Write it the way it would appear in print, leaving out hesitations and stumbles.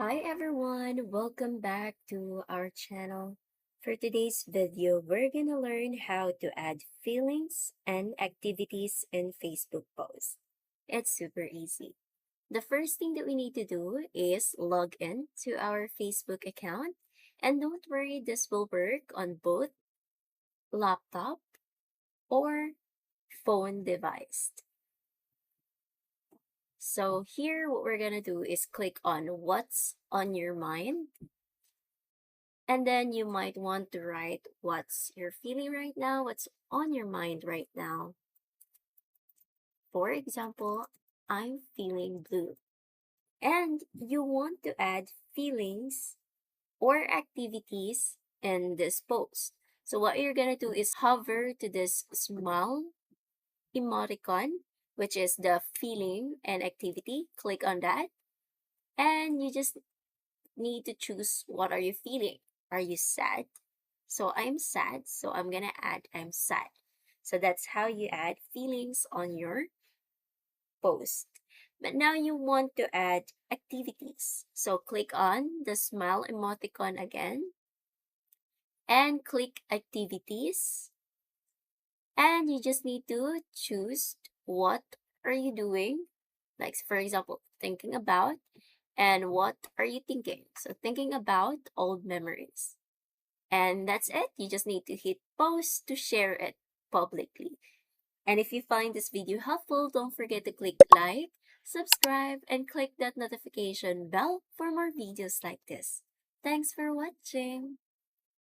Hi everyone, welcome back to our channel. For today's video, we're gonna learn how to add feelings and activities in Facebook posts. It's super easy. The first thing that we need to do is log in to our Facebook account. And don't worry, this will work on both laptop or phone device. So here, what we're gonna do is click on what's on your mind. And then you might want to write what's you're feeling right now, what's on your mind right now. For example, I'm feeling blue. And you want to add feelings or activities in this post. So what you're going to do is hover to this small emoticon, which is the feeling and activity. Click on that. And you just need to choose what are you feeling. Are you sad? So I'm sad, so I'm gonna add I'm sad. So that's how you add feelings on your post. But now you want to add activities. So click on the smile emoticon again and click activities. And you just need to choose what are you doing. Like for example, thinking about and what are you thinking? So thinking about old memories. And that's it. You just need to hit post to share it publicly. And if you find this video helpful, don't forget to click like, subscribe, and click that notification bell for more videos like this. Thanks for watching.